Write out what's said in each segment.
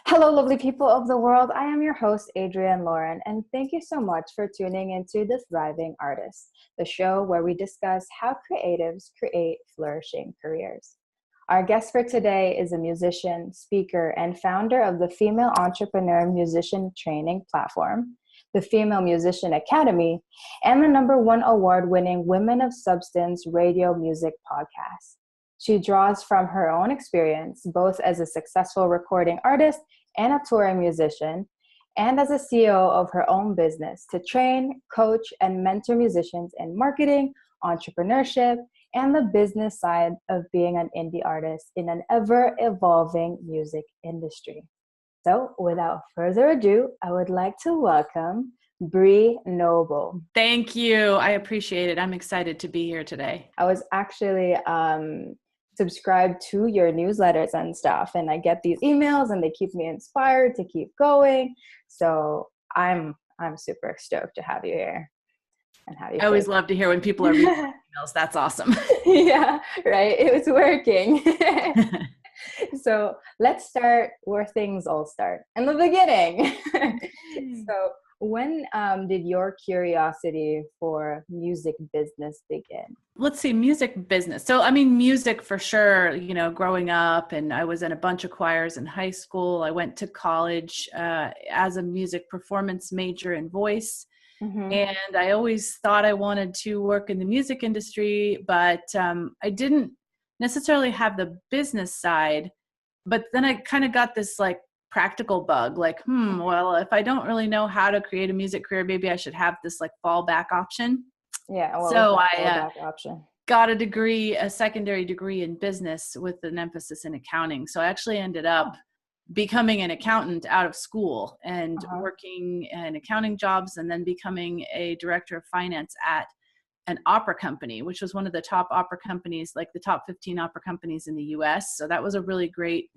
Hello, lovely people of the world. I am your host, Adrienne Lauren, and thank you so much for tuning into The Thriving Artist, the show where we discuss how creatives create flourishing careers. Our guest for today is a musician, speaker, and founder of the Female Entrepreneur Musician Training Platform, the Female Musician Academy, and the #1 award-winning Women of Substance radio music podcast. She draws from her own experience, both as a successful recording artist and a touring musician, and as a CEO of her own business to train, coach, and mentor musicians in marketing, entrepreneurship, and the business side of being an indie artist in an ever-evolving music industry. So without further ado, I would like to welcome Bree Noble. Thank you. I appreciate it. I'm excited to be here today. I was actually subscribed to your newsletters and stuff, and I get these emails and they keep me inspired to keep going. So I'm super stoked to have you here and have you. I always love to hear when people are reading emails. That's awesome. Yeah, right. It was working. So let's start where things all start, in the beginning. So when did your curiosity for music business begin? Let's see, music business. So, I mean, music for sure, growing up, and I was in a bunch of choirs in high school. I went to college as a music performance major in voice. Mm-hmm. And I always thought I wanted to work in the music industry, but I didn't necessarily have the business side. But then I kind of got this practical bug, well, if I don't really know how to create a music career, maybe I should have this fallback option. Yeah. Well, so I got a secondary degree in business with an emphasis in accounting. So I actually ended up becoming an accountant out of school and working in accounting jobs, and then becoming a director of finance at an opera company, which was one of the top opera companies, the top 15 opera companies in the US. So that was a really great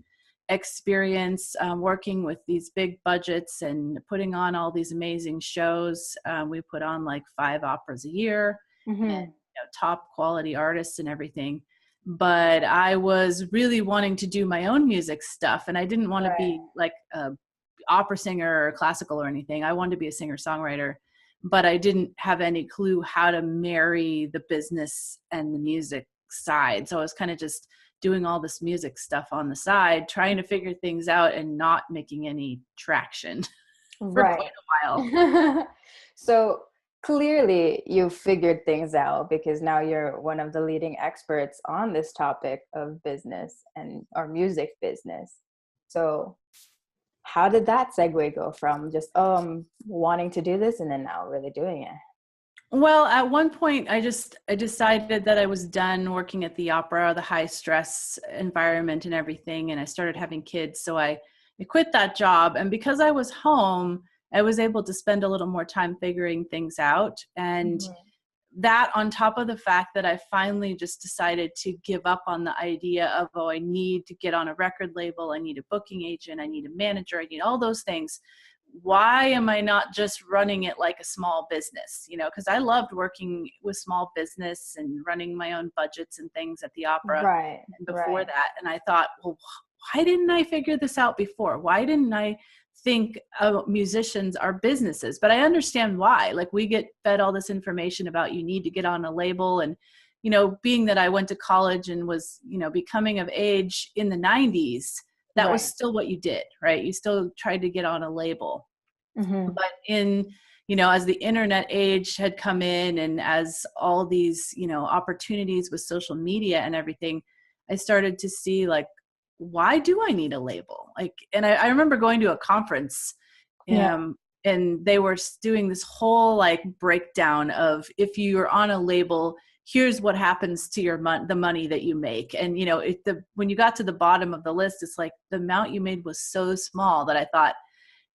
experience, working with these big budgets and putting on all these amazing shows. We put on 5 operas a year, and top quality artists and everything. But I was really wanting to do my own music stuff, and I didn't want to be a opera singer or classical or anything. I wanted to be a singer-songwriter, but I didn't have any clue how to marry the business and the music side. So I was kind of just doing all this music stuff on the side, trying to figure things out and not making any traction for quite a while. So clearly you figured things out, because now you're one of the leading experts on this topic of business or music business. So how did that segue go from just wanting to do this and then now really doing it? Well, at one point, I decided that I was done working at the opera, the high stress environment and everything, and I started having kids. So I quit that job, and because I was home, I was able to spend a little more time figuring things out. And that, on top of the fact that I finally just decided to give up on the idea of, I need to get on a record label, I need a booking agent, I need a manager, I need all those things. Why am I not just running it like a small business? Because I loved working with small business and running my own budgets and things at the opera before that. And I thought, well, why didn't I figure this out before? Why didn't I think musicians are businesses? But I understand why. We get fed all this information about you need to get on a label. And, being that I went to college and was, becoming of age in the 90s, that was still what you did, right? You still tried to get on a label. But as the internet age had come in, and as all these, opportunities with social media and everything, I started to see why do I need a label? And I remember going to a conference, and they were doing this whole breakdown of, if you're on a label, here's what happens to the money that you make. And, when you got to the bottom of the list, it's the amount you made was so small that I thought,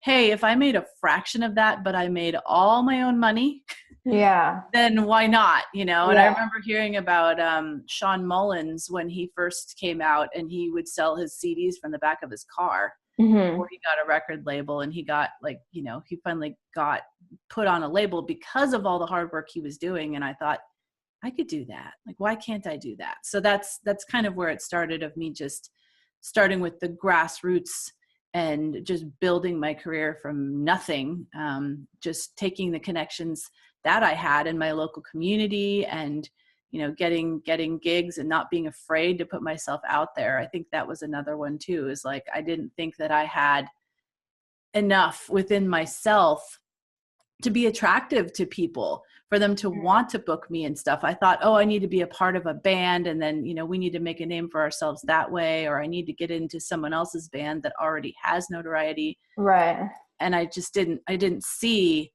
hey, if I made a fraction of that, but I made all my own money, then why not? And I remember hearing about Sean Mullins when he first came out, and he would sell his CDs from the back of his car before he got a record label. And he got he finally got put on a label because of all the hard work he was doing. And I thought, I could do that. Why can't I do that? So that's kind of where it started, of me just starting with the grassroots and just building my career from nothing, just taking the connections that I had in my local community and, getting gigs and not being afraid to put myself out there. I think that was another one too, is like, I didn't think that I had enough within myself to be attractive to people, for them to want to book me and stuff. I thought, I need to be a part of a band, and then, we need to make a name for ourselves that way, or I need to get into someone else's band that already has notoriety. Right. And I didn't see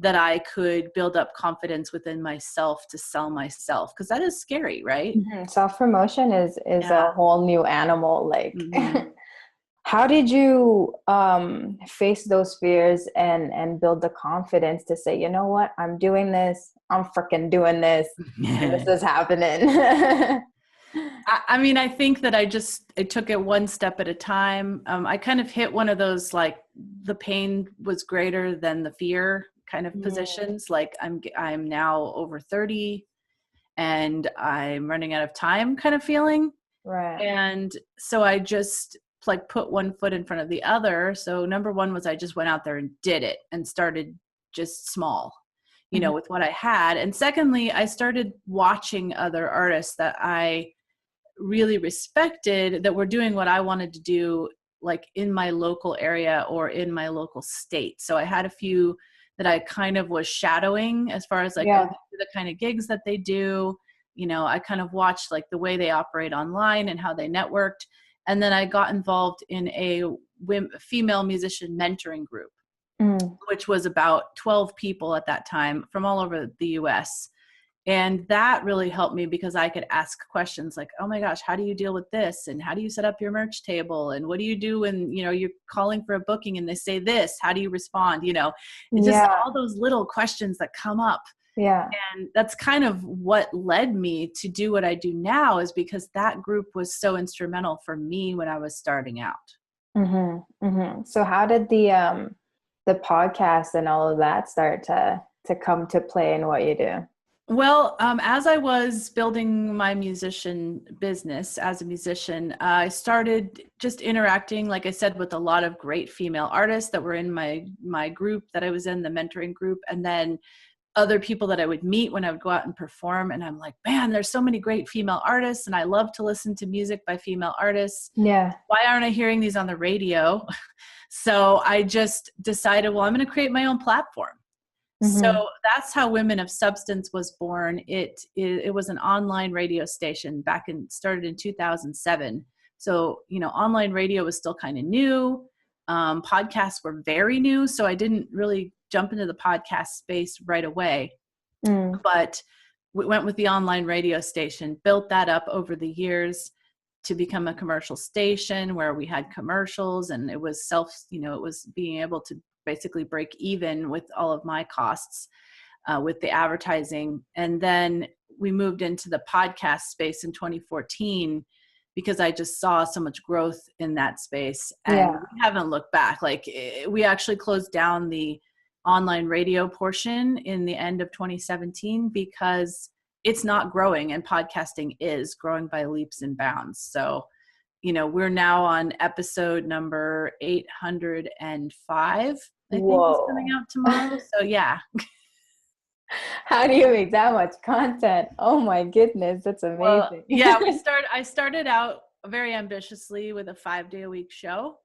that I could build up confidence within myself to sell myself, because that is scary, right? Mm-hmm. Self-promotion is a whole new animal. Like, how did you face those fears and build the confidence to say, you know what, I'm doing this, I'm freaking doing this, and this is happening? I think that I took it one step at a time. I kind of hit one of those, like, the pain was greater than the fear kind of positions. Like, I'm now over 30 and I'm running out of time kind of feeling. Right. And so I just put one foot in front of the other. So number one was I just went out there and did it and started just small, with what I had. And secondly, I started watching other artists that I really respected that were doing what I wanted to do, like in my local area or in my local state. So I had a few that I kind of was shadowing as far as like the kind of gigs that they do. I kind of watched like the way they operate online and how they networked. And then I got involved in a female musician mentoring group, which was about 12 people at that time from all over the US. And that really helped me because I could ask questions like, oh my gosh, how do you deal with this? And how do you set up your merch table? And what do you do when, you're calling for a booking and they say this? How do you respond? It's just all those little questions that come up. Yeah. And that's kind of what led me to do what I do now, is because that group was so instrumental for me when I was starting out. Mm-hmm. Mm-hmm. So how did the podcast and all of that start to come to play in what you do? Well, as I was building my musician business as a musician, I started just interacting, like I said, with a lot of great female artists that were in my group that I was in, the mentoring group, and then other people that I would meet when I would go out and perform. And I'm like, man, there's so many great female artists, and I love to listen to music by female artists. Yeah. Why aren't I hearing these on the radio? So I just decided, well, I'm going to create my own platform. So that's how Women of Substance was born. It was an online radio station started in 2007. So, online radio was still kind of new. Podcasts were very new. So I didn't really jump into the podcast space right away, but we went with the online radio station, built that up over the years to become a commercial station where we had commercials, and it was it was being able to basically break even with all of my costs with the advertising. And then we moved into the podcast space in 2014 because I just saw so much growth in that space, and we haven't looked back. Like, we actually closed down the online radio portion in the end of 2017 because it's not growing, and podcasting is growing by leaps and bounds. So, we're now on episode number 805. I think it's coming out tomorrow. So yeah. How do you make that much content? Oh my goodness, that's amazing. Well, I started out very ambitiously with a 5-day-a-week show.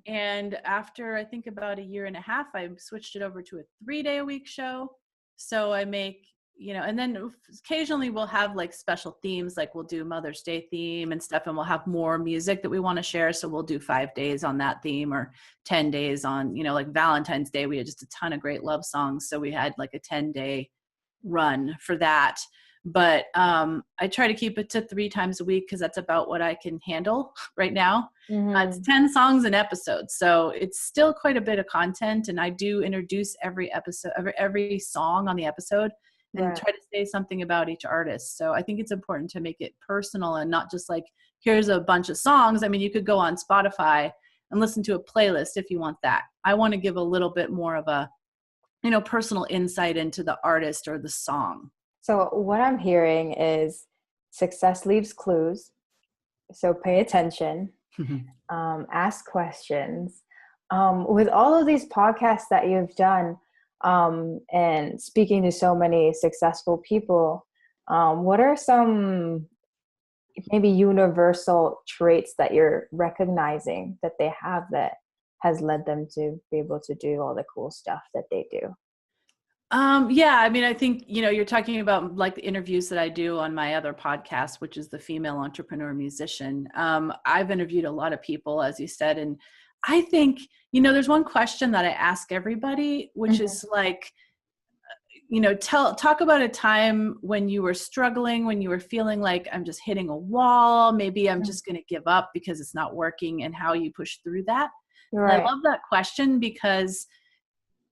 And after I think about a year and a half, I switched it over to a 3-day-a-week show. So I make, and then occasionally we'll have like special themes, like we'll do Mother's Day theme and stuff, and we'll have more music that we want to share. So we'll do 5 days on that theme, or 10 days on, like Valentine's Day, we had just a ton of great love songs. So we had like a 10-day run for that. But I try to keep it to 3 times a week because that's about what I can handle right now. It's 10 songs an episode. So it's still quite a bit of content. And I do introduce every song on the episode and try to say something about each artist. So I think it's important to make it personal and not just like, here's a bunch of songs. I mean, you could go on Spotify and listen to a playlist if you want that. I want to give a little bit more of a, personal insight into the artist or the song. So what I'm hearing is success leaves clues. So pay attention. ask questions. With all of these podcasts that you've done, and speaking to so many successful people, what are some maybe universal traits that you're recognizing that they have that has led them to be able to do all the cool stuff that they do? Yeah, I mean, I think, you're talking about like the interviews that I do on my other podcast, which is the Female Entrepreneur Musician. I've interviewed a lot of people, as you said, and I think, there's one question that I ask everybody, which is like, talk about a time when you were struggling, when you were feeling like I'm just hitting a wall, maybe I'm just going to give up because it's not working, and how you push through that. Right. And I love that question because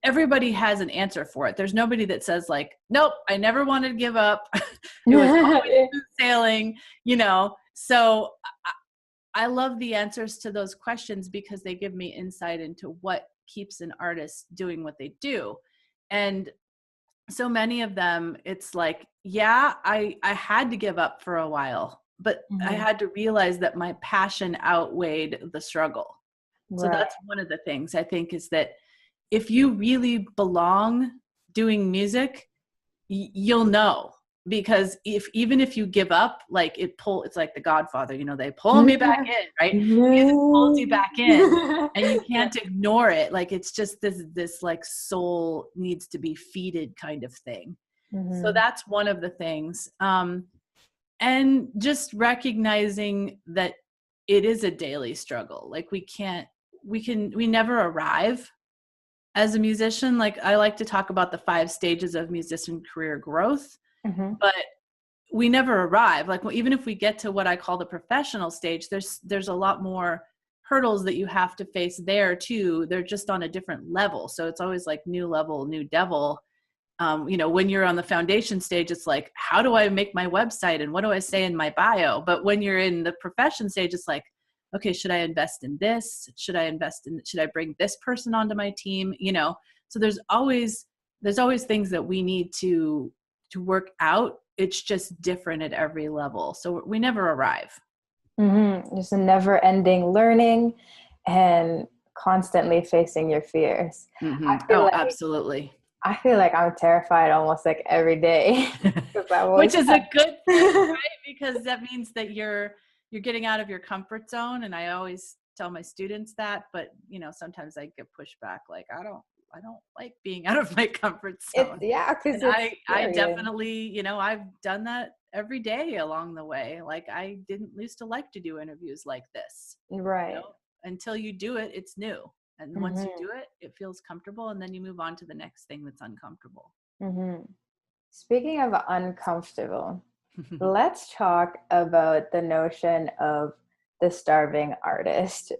everybody has an answer for it. There's nobody that says like, nope, I never wanted to give up. It was always smooth sailing, So I love the answers to those questions because they give me insight into what keeps an artist doing what they do. And so many of them, it's like, yeah, I had to give up for a while, but I had to realize that my passion outweighed the struggle. Right. So that's one of the things I think is that if you really belong doing music, you'll know, because even if you give up, like it's like The Godfather, they pull me back in, right? Music pulls you back in and you can't ignore it. Like, it's just this like soul needs to be feeded kind of thing. So that's one of the things. And just recognizing that it is a daily struggle. Like we never arrive as a musician. Like, I like to talk about the 5 stages of musician career growth, but we never arrive. Like, even if we get to what I call the professional stage, there's a lot more hurdles that you have to face there too. They're just on a different level. So it's always like new level, new devil. When you're on the foundation stage, it's like, how do I make my website and what do I say in my bio? But when you're in the profession stage, it's like, okay, should I invest in this? Should I bring this person onto my team? So there's always things that we need to work out. It's just different at every level. So we never arrive. Just a never ending learning and constantly facing your fears. Absolutely. I feel like I'm terrified almost like every day. Which is a good thing, right? Because that means that you're getting out of your comfort zone. And I always tell my students that, but sometimes I get pushback. Like, I don't like being out of my comfort zone. Because I definitely, I've done that every day along the way. Like, I didn't used to like to do interviews like this. Right. Until you do it, it's new. And once you do it, it feels comfortable. And then you move on to the next thing that's uncomfortable. Speaking of uncomfortable, let's talk about the notion of the starving artist.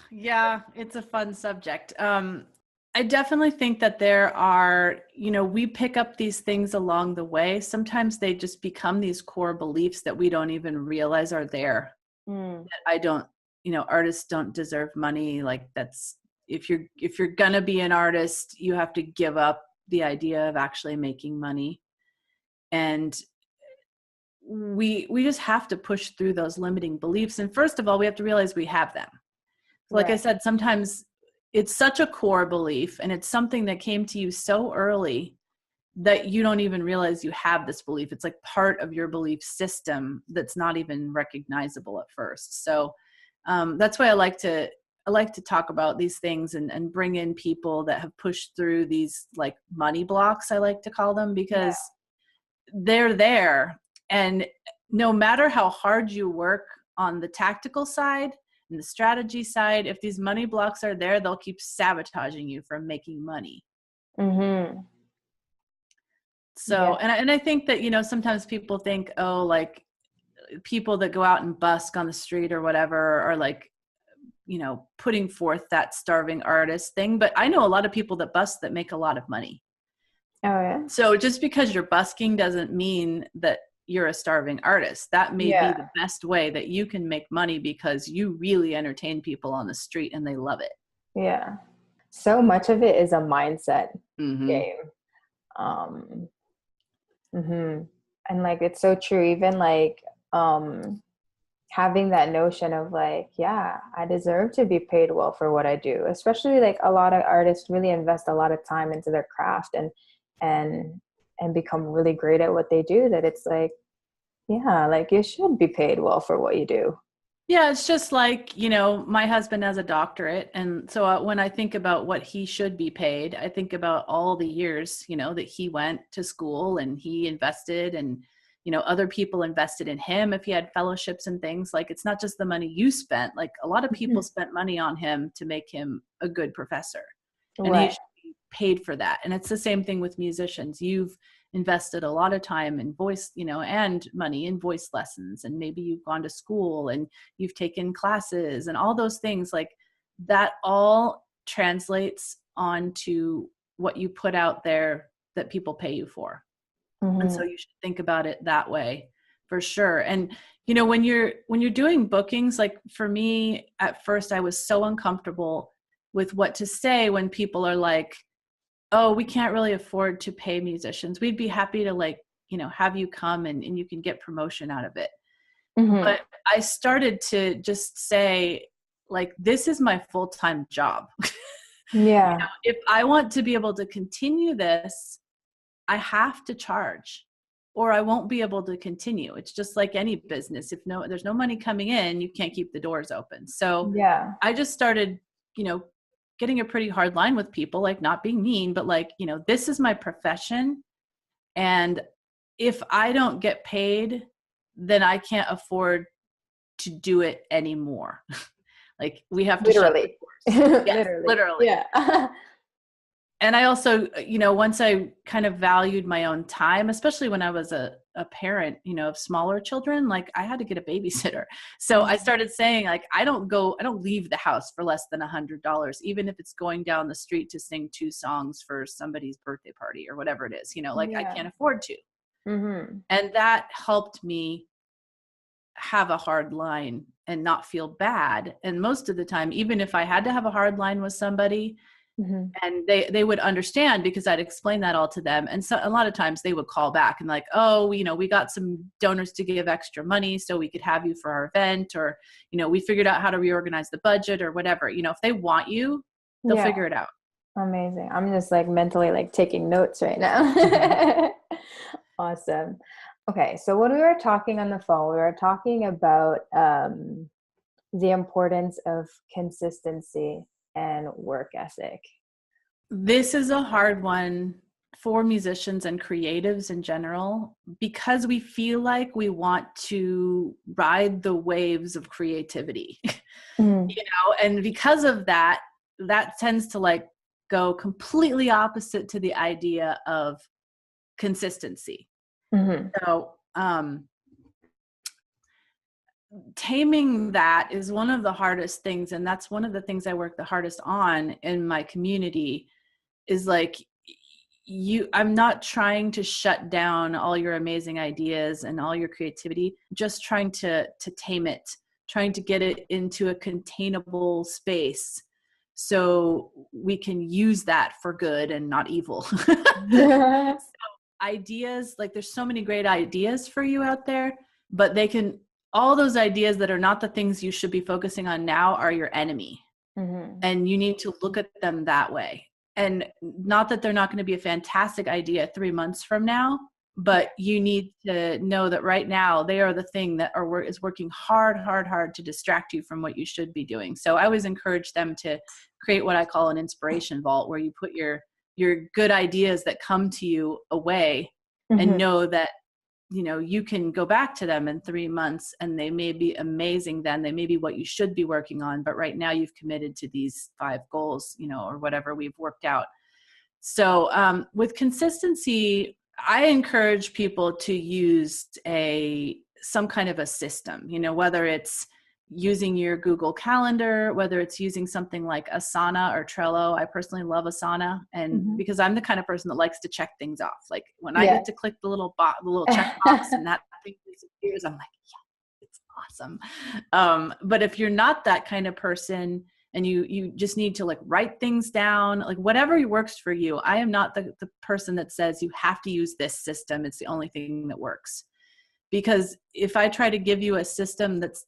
Yeah, it's a fun subject. I definitely think that there are, we pick up these things along the way. Sometimes they just become these core beliefs that we don't even realize are there. That artists don't deserve money. Like, that's, if you're gonna be an artist, you have to give up the idea of actually making money. And we just have to push through those limiting beliefs. And first of all, we have to realize we have them. Like I said, sometimes it's such a core belief and it's something that came to you so early that you don't even realize you have this belief. It's like part of your belief system that's not even recognizable at first. So that's why I like to talk about these things and bring in people that have pushed through these like money blocks, I like to call them, because they're there. And no matter how hard you work on the tactical side and the strategy side, if these money blocks are there, they'll keep sabotaging you from making money. So, and I think that, sometimes people think, oh, like people that go out and busk on the street or whatever are like, putting forth that starving artist thing. But I know a lot of people that busk that make a lot of money. Oh, yeah. So just because you're busking doesn't mean that you're a starving artist. That may be the best way that you can make money because you really entertain people on the street and they love it. Yeah. So much of it is a mindset game. And like, it's so true. Even like, having that notion of like, yeah, I deserve to be paid well for what I do. Especially like a lot of artists really invest a lot of time into their craft and and become really great at what they do, that it's like, yeah, like you should be paid well for what you do. Yeah, it's just like, my husband has a doctorate. And so when I think about what he should be paid, I think about all the years, that he went to school and he invested, and, other people invested in him if he had fellowships and things. Like, it's not just the money you spent. Like, a lot of people spent money on him to make him a good professor. And he Right. should be paid for that. And it's the same thing with musicians. You've invested a lot of time in voice, and money in voice lessons, and maybe you've gone to school and you've taken classes and all those things. Like, that all translates onto what you put out there that people pay you for. And so you should think about it that way for sure. And when you're doing bookings, like for me at first, I was so uncomfortable with what to say when people are like, oh, we can't really afford to pay musicians. We'd be happy to like, have you come and you can get promotion out of it. But I started to just say, like, this is my full-time job. Yeah. If I want to be able to continue this, I have to charge, or I won't be able to continue. It's just like any business. If there's no money coming in, you can't keep the doors open. So Yeah. I just started, getting a pretty hard line with people, like not being mean, but like, this is my profession. And if I don't get paid, then I can't afford to do it anymore. Like, we have to Literally. shut the doors. Yes, literally. Yeah. And I also, once I kind of valued my own time, especially when I was a parent, of smaller children, like I had to get a babysitter. So I started saying, like, I don't leave the house for less than $100, even if it's going down the street to sing 2 songs for somebody's birthday party or whatever it is, like I can't afford to. And that helped me have a hard line and not feel bad. And most of the time, even if I had to have a hard line with somebody, and they would understand, because I'd explain that all to them. And so a lot of times they would call back and like, oh, we got some donors to give extra money so we could have you for our event, or, we figured out how to reorganize the budget or whatever. If they want you, they'll figure it out. Amazing. I'm just like mentally like taking notes right now. Awesome. Okay. So when we were talking on the phone, we were talking about the importance of consistency and work ethic. This is a hard one for musicians and creatives in general, because we feel like we want to ride the waves of creativity, and because of that tends to like go completely opposite to the idea of consistency. So, taming that is one of the hardest things. And that's one of the things I work the hardest on in my community, is like, I'm not trying to shut down all your amazing ideas and all your creativity, just trying to tame it, trying to get it into a containable space so we can use that for good and not evil. So ideas, like there's so many great ideas for you out there, but all those ideas that are not the things you should be focusing on now are your enemy. And you need to look at them that way. And not that they're not going to be a fantastic idea 3 months from now, but you need to know that right now they are the thing that is working hard to distract you from what you should be doing. So I always encourage them to create what I call an inspiration vault, where you put your good ideas that come to you away, and know that you can go back to them in 3 months and they may be amazing then. They may be what you should be working on, but right now you've committed to these 5 goals, or whatever we've worked out. So with consistency, I encourage people to use some kind of a system, whether it's using your Google Calendar, whether it's using something like Asana or Trello. I personally love Asana, and because I'm the kind of person that likes to check things off. Like when I get to click the little check box and that thing disappears, I'm like, yeah, it's awesome. But if you're not that kind of person and you just need to like write things down, like whatever works for you. I am not the person that says you have to use this system. It's the only thing that works. Because if I try to give you a system that's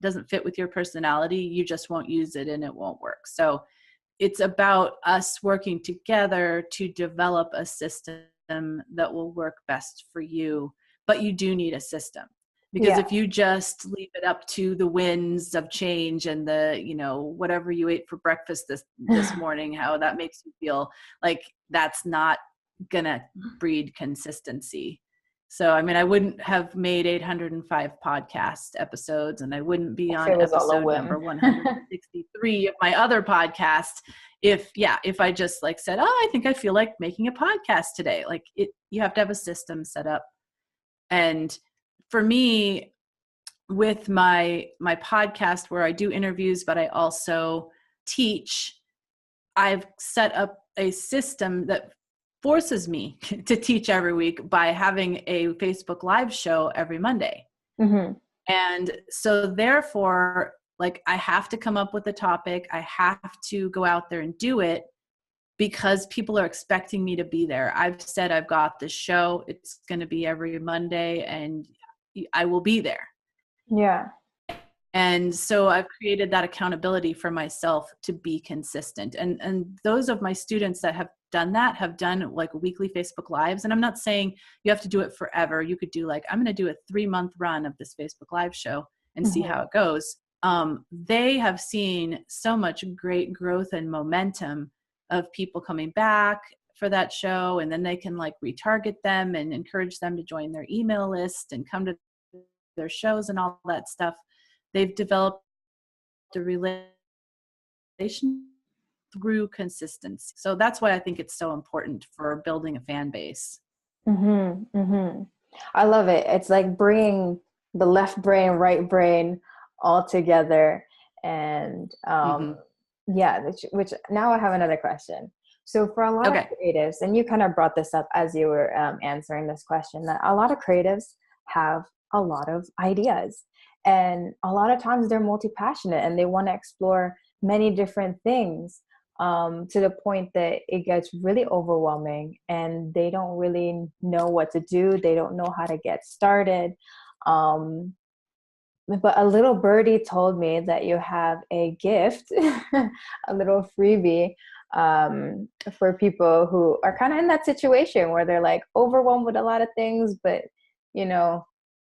doesn't fit with your personality, you just won't use it and it won't work. So it's about us working together to develop a system that will work best for you. But you do need a system, because if you just leave it up to the winds of change and the, whatever you ate for breakfast this morning, how that makes you feel, like that's not gonna breed consistency. So, I mean, I wouldn't have made 805 podcast episodes, and I wouldn't be on episode number 163 of my other podcast if I just like said, oh, I think I feel like making a podcast today. Like you have to have a system set up. And for me, with my podcast where I do interviews, but I also teach, I've set up a system that forces me to teach every week by having a Facebook Live show every Monday. Mm-hmm. And so therefore, like, I have to come up with a topic. I have to go out there and do it because people are expecting me to be there. I've said I've got this show. It's going to be every Monday and I will be there. Yeah. And so I've created that accountability for myself to be consistent. And those of my students that have done that have done like weekly Facebook Lives. And I'm not saying you have to do it forever. You could do like, I'm going to do a 3-month run of this Facebook Live show and see how it goes. They have seen so much great growth and momentum of people coming back for that show. And then they can like retarget them and encourage them to join their email list and come to their shows and all that stuff. They've developed a relation through consistency. So that's why I think it's so important for building a fan base. Mm-hmm, mm-hmm. I love it. It's like bringing the left brain, right brain all together. And which now I have another question. So for a lot of creatives, and you kind of brought this up as you were answering this question, that a lot of creatives have a lot of ideas. And a lot of times they're multi-passionate and they want to explore many different things to the point that it gets really overwhelming and they don't really know what to do. They don't know how to get started. But a little birdie told me that you have a gift, a little freebie for people who are kind of in that situation where they're like overwhelmed with a lot of things, but,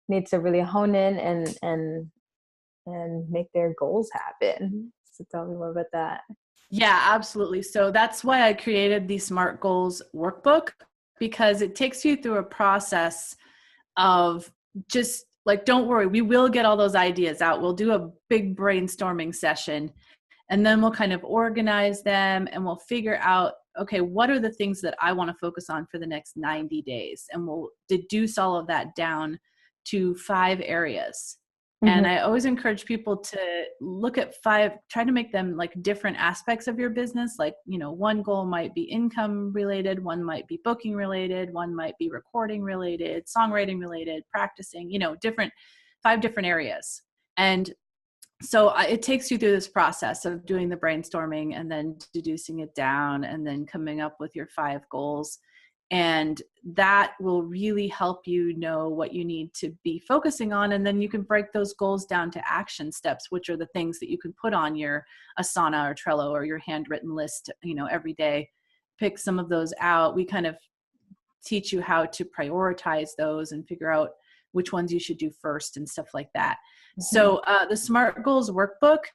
need to really hone in and make their goals happen. So tell me more about that. Yeah, absolutely. So that's why I created the SMART Goals workbook, because it takes you through a process of just like, don't worry, we will get all those ideas out. We'll do a big brainstorming session and then we'll kind of organize them and we'll figure out, okay, what are the things that I want to focus on for the next 90 days? And we'll deduce all of that down to 5 areas. Mm-hmm. And I always encourage people to look at 5, try to make them like different aspects of your business. Like, one goal might be income related, one might be booking related, one might be recording related, songwriting related, practicing, 5 different areas. And so it takes you through this process of doing the brainstorming and then deducing it down and then coming up with your 5 goals. And that will really help you know what you need to be focusing on. And then you can break those goals down to action steps, which are the things that you can put on your Asana or Trello or your handwritten list, every day. Pick some of those out. We kind of teach you how to prioritize those and figure out which ones you should do first and stuff like that. Mm-hmm. So the SMART Goals workbook,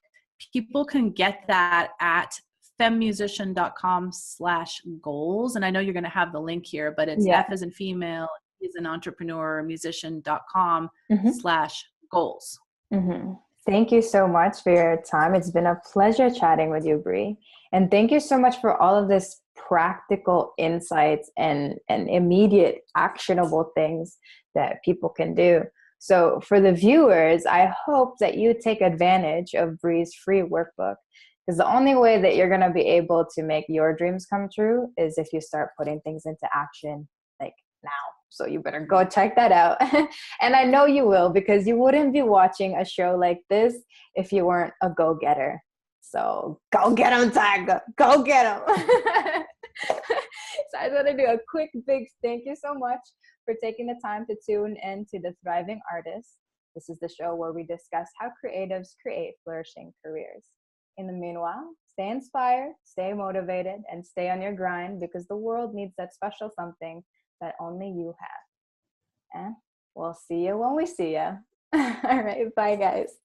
people can get that at femmusician.com/goals. And I know you're going to have the link here, but it's F as in female, E as an entrepreneur, musician.com/goals. Mm-hmm. Thank you so much for your time. It's been a pleasure chatting with you, Bree. And thank you so much for all of this practical insights and immediate actionable things that people can do. So for the viewers, I hope that you take advantage of Bree's free workbook, because the only way that you're going to be able to make your dreams come true is if you start putting things into action like now. So you better go check that out. And I know you will, because you wouldn't be watching a show like this if you weren't a go-getter. So go get them, Tiger. Go get them. So I just want to do a quick, big thank you so much for taking the time to tune in to The Thriving Artist. This is the show where we discuss how creatives create flourishing careers. In the meanwhile, stay inspired, stay motivated, and stay on your grind because the world needs that special something that only you have. And we'll see you when we see you. All right, bye guys.